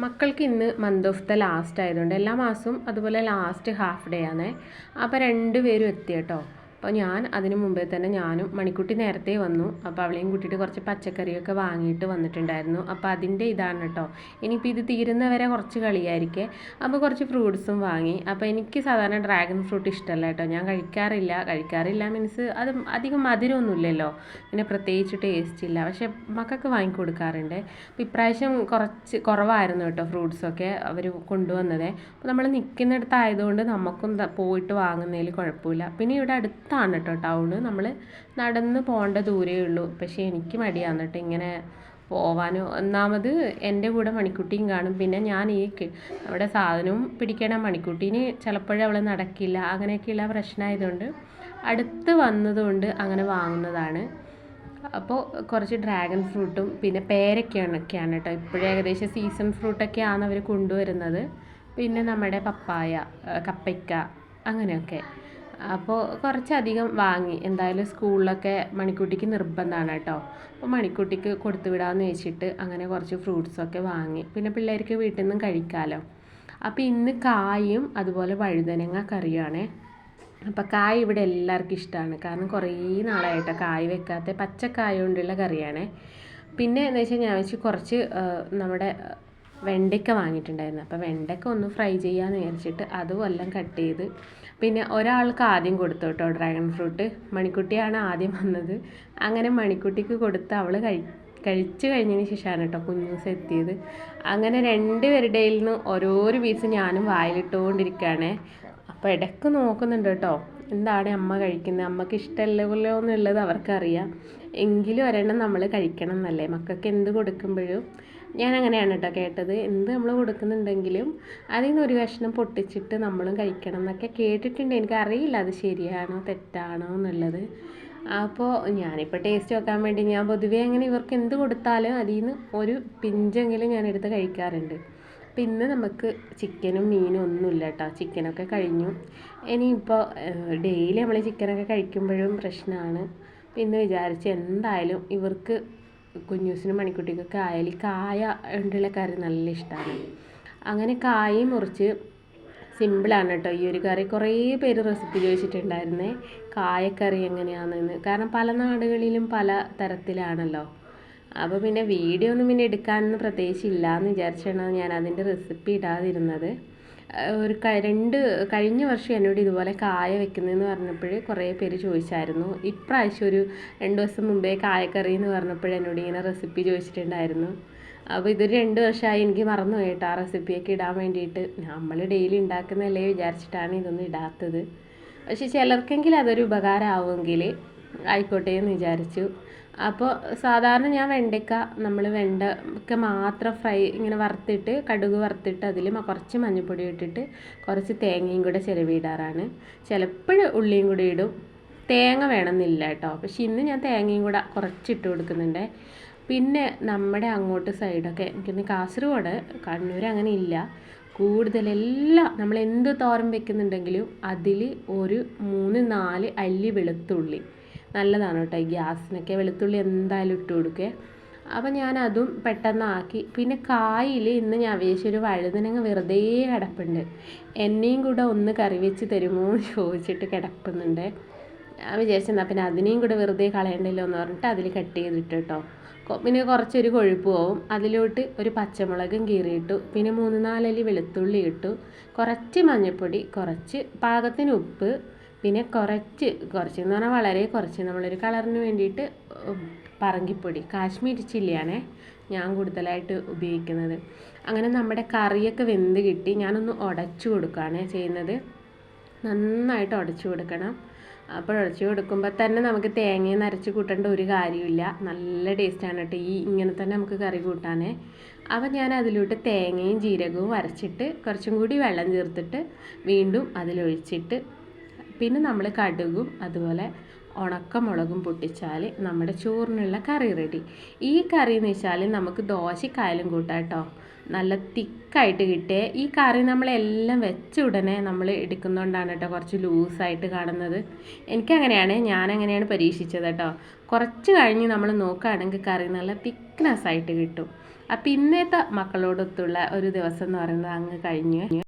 മക്കൾക്ക് ഇന്ന് month of the last ആയതുകൊണ്ട് എല്ലാ മാസവും അതുപോലെ ലാസ്റ്റ് ഹാഫ് ഡേ ആണ്. അപ്പോൾ രണ്ടുപേരും എത്തി കേട്ടോ. അപ്പോൾ ഞാൻ അതിന് മുമ്പേ തന്നെ ഞാനും മണിക്കുട്ടി നേരത്തെ വന്നു. അപ്പോൾ അവളെയും കൂട്ടിയിട്ട് കുറച്ച് പച്ചക്കറിയൊക്കെ വാങ്ങിയിട്ട് വന്നിട്ടുണ്ടായിരുന്നു. അപ്പോൾ അതിൻ്റെ ഇതാണ് കേട്ടോ. ഇനിയിപ്പോൾ ഇത് തീരുന്നവരെ കുറച്ച് കളിയായിരിക്കേ. അപ്പോൾ കുറച്ച് ഫ്രൂട്ട്സും വാങ്ങി. അപ്പോൾ എനിക്ക് സാധാരണ ഡ്രാഗൺ ഫ്രൂട്ട് ഇഷ്ടമല്ല കേട്ടോ. ഞാൻ കഴിക്കാറില്ല മീൻസ് അത് അധികം മധുരമൊന്നുമില്ലല്ലോ, പിന്നെ പ്രത്യേകിച്ച് ടേസ്റ്റ് ഇല്ല. പക്ഷേ മക്കൾക്ക് വാങ്ങിക്കൊടുക്കാറുണ്ട്. അപ്പോൾ ഇപ്രാവശ്യം കുറച്ച് കുറവായിരുന്നു കേട്ടോ ഫ്രൂട്ട്സൊക്കെ അവർ കൊണ്ടുവന്നത്. അപ്പോൾ നമ്മൾ നിൽക്കുന്നിടത്തായതുകൊണ്ട് നമുക്കും പോയിട്ട് വാങ്ങുന്നതിൽ കുഴപ്പമില്ല. പിന്നെ ഇവിടെ അടുത്താണ് കേട്ടോ ടൗണ്, നമ്മൾ നടന്ന് പോകേണ്ട ദൂരേ ഉള്ളൂ. പക്ഷേ എനിക്ക് മടിയാണ് കേട്ടോ ഇങ്ങനെ പോവാനോ. ഒന്നാമത് എൻ്റെ കൂടെ മണിക്കുട്ടിയും കാണും, പിന്നെ ഞാൻ അവിടെ സാധനവും പിടിക്കണം. മണിക്കുട്ടീന് ചിലപ്പോഴും അവൾ നടക്കില്ല, അങ്ങനെയൊക്കെയുള്ള പ്രശ്നമായതുകൊണ്ട് അടുത്ത് വന്നതുകൊണ്ട് അങ്ങനെ വാങ്ങുന്നതാണ്. അപ്പോൾ കുറച്ച് ഡ്രാഗൺ ഫ്രൂട്ടും പിന്നെ പേരൊക്കെയാണ് കേട്ടോ. ഇപ്പോഴും ഏകദേശം സീസൺ ഫ്രൂട്ടൊക്കെയാണ് അവർ കൊണ്ടുവരുന്നത്. പിന്നെ നമ്മുടെ പപ്പായ, കപ്പയ്ക്ക അങ്ങനെയൊക്കെ. അപ്പോൾ കുറച്ചധികം വാങ്ങി. എന്തായാലും സ്കൂളിലൊക്കെ മണിക്കുട്ടിക്ക് നിർബന്ധമാണ് കേട്ടോ. അപ്പോൾ മണിക്കുട്ടിക്ക് കൊടുത്തു വിടാമെന്ന് വെച്ചിട്ട് അങ്ങനെ കുറച്ച് ഫ്രൂട്ട്സൊക്കെ വാങ്ങി. പിന്നെ പിള്ളേർക്ക് വീട്ടിൽ നിന്നും കഴിക്കാമല്ലോ. അപ്പോൾ ഇന്ന് കായും അതുപോലെ വഴുതനങ്ങ കറിയുമാണ്. അപ്പോൾ കായ് ഇവിടെ എല്ലാവർക്കും ഇഷ്ടമാണ്, കാരണം കുറേ നാളായിട്ട് കായ് വെക്കാത്ത പച്ചക്കായ കൊണ്ടുള്ള കറിയാണ്. പിന്നെ എന്ന് വെച്ചാൽ ഞാൻ വെച്ച് കുറച്ച് നമ്മുടെ വെണ്ടയ്ക്ക വാങ്ങിയിട്ടുണ്ടായിരുന്നു. അപ്പോൾ വെണ്ടയ്ക്ക ഒന്ന് ഫ്രൈ ചെയ്യാമെന്ന് വിചാരിച്ചിട്ട് അതും എല്ലാം കട്ട് ചെയ്ത്. പിന്നെ ഒരാൾക്ക് ആദ്യം കൊടുത്തു കേട്ടോ ഡ്രാഗൺ ഫ്രൂട്ട്. മണിക്കുട്ടിയാണ് ആദ്യം വന്നത്. അങ്ങനെ മണിക്കുട്ടിക്ക് കൊടുത്ത് അവൾ കഴിച്ചു കഴിഞ്ഞതിന് ശേഷമാണ് കേട്ടോ കുഞ്ഞൂസ് എത്തിയത്. അങ്ങനെ രണ്ടുപേരുടെയിൽ നിന്ന് ഓരോരോ പീസ് ഞാനും വായിലിട്ടുകൊണ്ടിരിക്കുകയാണ്. അപ്പോൾ ഇടയ്ക്ക് നോക്കുന്നുണ്ട് കേട്ടോ, എന്താണ് അമ്മ കഴിക്കുന്നത്, അമ്മക്ക് ഇഷ്ടമല്ലല്ലോ എന്നുള്ളത് അവർക്കറിയാം. എങ്കിലും ഒരെണ്ണം നമ്മൾ കഴിക്കണം എന്നല്ലേ മക്കൾക്ക് എന്ത് കൊടുക്കുമ്പോഴും. ഞാൻ അങ്ങനെയാണ് കേട്ടോ കേട്ടത്. എന്ത് നമ്മൾ കൊടുക്കുന്നുണ്ടെങ്കിലും അതിൽ നിന്ന് ഒരു കഷ്ണം പൊട്ടിച്ചിട്ട് നമ്മളും കഴിക്കണം എന്നൊക്കെ കേട്ടിട്ടുണ്ട്. എനിക്കറിയില്ല അത് ശരിയാണോ തെറ്റാണോ എന്നുള്ളത്. അപ്പോൾ ഞാനിപ്പോൾ ടേസ്റ്റ് വെക്കാൻ വേണ്ടി ഞാൻ പൊതുവേ അങ്ങനെ ഇവർക്ക് എന്ത് കൊടുത്താലും അതിൽ നിന്ന് ഒരു പിഞ്ചെങ്കിലും ഞാനെടുത്ത് കഴിക്കാറുണ്ട്. അപ്പം ഇന്ന് നമുക്ക് ചിക്കനും മീനും ഒന്നുമില്ല കേട്ടോ. ചിക്കനൊക്കെ കഴിഞ്ഞു. ഇനിയിപ്പോൾ ഡെയിലി നമ്മൾ ചിക്കനൊക്കെ കഴിക്കുമ്പോഴും പ്രശ്നമാണ്. പിന്നെ വിചാരിച്ച് എന്തായാലും ഇവർക്ക് കുഞ്ഞൂസിനും മണിക്കുട്ടിക്കൊക്കെ ആയാലും കായ കൊണ്ടുള്ള കറി നല്ല ഇഷ്ടമാണ്. അങ്ങനെ കായും മുറിച്ച് സിമ്പിളാണ് കേട്ടോ ഈ ഒരു കറി. കുറേ പേര് റെസിപ്പി ചോദിച്ചിട്ടുണ്ടായിരുന്നേ കായക്കറി എങ്ങനെയാണെന്ന്. കാരണം പല നാടുകളിലും പല തരത്തിലാണല്ലോ. അപ്പോൾ പിന്നെ വീഡിയോ ഒന്നും പിന്നെ എടുക്കാനൊന്നും പ്രത്യേകിച്ച് ഇല്ലയെന്ന് വിചാരിച്ചാണ് ഞാൻ അതിൻ്റെ റെസിപ്പി ഇടാതിരുന്നത്. കഴിഞ്ഞ വർഷം എന്നോട് ഇതുപോലെ കായ വെക്കുന്നതെന്ന് പറഞ്ഞപ്പോൾ കുറേ പേര് ചോദിച്ചായിരുന്നു. ഇപ്രാവശ്യം ഒരു 2 ദിവസം മുമ്പേ കായക്കറി എന്ന് പറഞ്ഞപ്പോൾ എന്നോട് ഇങ്ങനെ റെസിപ്പി ചോദിച്ചിട്ടുണ്ടായിരുന്നു. അപ്പോൾ ഇതൊരു 2 വർഷമായി എനിക്ക് മറന്നു പോയിട്ട് ആ റെസിപ്പിയൊക്കെ ഇടാൻ വേണ്ടിയിട്ട്. നമ്മൾ ഡെയിലി ഉണ്ടാക്കുന്നതല്ലേ വിചാരിച്ചിട്ടാണ് ഇതൊന്നും ഇടാത്തത്. പക്ഷെ ചിലർക്കെങ്കിലും അതൊരു ഉപകാരമാവുമെങ്കിൽ ആയിക്കോട്ടെ എന്ന് വിചാരിച്ചു. അപ്പോൾ സാധാരണ ഞാൻ വെണ്ടയ്ക്ക മാത്രം ഫ്രൈ ഇങ്ങനെ വറുത്തിട്ട് കടുക് വറുത്തിട്ട് അതിൽ കുറച്ച് മഞ്ഞൾപ്പൊടി ഇട്ടിട്ട് കുറച്ച് തേങ്ങയും കൂടെ ചിരവിയിടാറാണ്. ചിലപ്പോഴും ഉള്ളിയും കൂടി ഇടും. തേങ്ങ വേണമെന്നില്ല കേട്ടോ. പക്ഷെ ഇന്ന് ഞാൻ തേങ്ങയും കൂടെ കുറച്ചിട്ട് കൊടുക്കുന്നുണ്ട്. പിന്നെ നമ്മുടെ അങ്ങോട്ട് സൈഡൊക്കെ എനിക്കൊന്ന് കാസർഗോഡ്, കണ്ണൂർ അങ്ങനെ ഇല്ല. കൂടുതലെല്ലാം നമ്മൾ എന്ത് തോരൻ വെക്കുന്നുണ്ടെങ്കിലും അതിൽ ഒരു 3-4 അല്ലി വെളുത്തുള്ളി നല്ലതാണ് കേട്ടോ. ഈ ഗ്യാസിനൊക്കെ വെളുത്തുള്ളി എന്തായാലും ഇട്ട് കൊടുക്കുക. അപ്പം ഞാനതും പെട്ടെന്നാക്കി. പിന്നെ കായിൽ ഇന്ന് ഞാൻ വിചാരിച്ചൊരു വഴുതനങ്ങ വെറുതെ കിടപ്പുണ്ട്, എന്നെയും കൂടെ ഒന്ന് കറി വെച്ച് തരുമോ എന്ന് ചോദിച്ചിട്ട് കിടപ്പുന്നുണ്ട്. ഞാൻ വിചാരിച്ചെന്നാൽ പിന്നെ അതിനെയും കൂടെ വെറുതെ കളയണ്ടല്ലോ എന്ന് പറഞ്ഞിട്ട് അതിൽ കട്ട് ചെയ്തിട്ട് കേട്ടോ. പിന്നെ കുറച്ചൊരു കൊഴുപ്പ് പോവും. അതിലോട്ട് ഒരു പച്ചമുളകും കീറിയിട്ടു. പിന്നെ 3-4 അല്ലി വെളുത്തുള്ളി ഇട്ടു. കുറച്ച് മഞ്ഞൾപ്പൊടി, കുറച്ച് പാകത്തിന് ഉപ്പ്, പിന്നെ കുറച്ച് എന്ന് പറഞ്ഞാൽ വളരെ കുറച്ച് നമ്മളൊരു കളറിന് വേണ്ടിയിട്ട് പറങ്കിപ്പൊടി, കാശ്മീരി ചില്ലിയാണേ ഞാൻ കൂടുതലായിട്ട് ഉപയോഗിക്കുന്നത്. അങ്ങനെ നമ്മുടെ കറിയൊക്കെ വെന്ത് കിട്ടി. ഞാനൊന്ന് ഉടച്ചു കൊടുക്കുകയാണ് ചെയ്യുന്നത്. നന്നായിട്ട് ഉടച്ചു കൊടുക്കണം. അപ്പോൾ ഉടച്ചു കൊടുക്കുമ്പോൾ തന്നെ നമുക്ക് തേങ്ങയും അരച്ച് കൂട്ടേണ്ട ഒരു കാര്യമില്ല. നല്ല ടേസ്റ്റാണ് കേട്ടോ ഇങ്ങനെ തന്നെ നമുക്ക് കറി കൂട്ടാനേ. അപ്പോൾ ഞാൻ അതിലോട്ട് തേങ്ങയും ജീരകവും അരച്ചിട്ട് കുറച്ചും കൂടി വെള്ളം ചേർത്തിട്ട് വീണ്ടും അതിലൊഴിച്ചിട്ട് പിന്നെ നമ്മൾ കടുകും അതുപോലെ ഉണക്കമുളകും പൊട്ടിച്ചാൽ നമ്മുടെ ചോറിനുള്ള കറി റെഡി. ഈ കറി എന്ന് വെച്ചാൽ നമുക്ക് ദോശക്കായാലും കൂട്ടാം കേട്ടോ. നല്ല തിക്കായിട്ട് കിട്ടിയ ഈ കറി നമ്മളെല്ലാം വെച്ച ഉടനെ നമ്മൾ എടുക്കുന്നതുകൊണ്ടാണ് കേട്ടോ കുറച്ച് ലൂസായിട്ട് കാണുന്നത്. എനിക്കങ്ങനെയാണ്, ഞാനങ്ങനെയാണ് പരീക്ഷിച്ചത് കേട്ടോ. കുറച്ച് കഴിഞ്ഞ് നമ്മൾ നോക്കുകയാണെങ്കിൽ കറി നല്ല തിക്നെസ്സായിട്ട് കിട്ടും. അപ്പം ഇന്നത്തെ മക്കളോടൊത്തുള്ള ഒരു ദിവസം എന്ന് പറയുന്നത് അങ്ങ് കഴിഞ്ഞ്.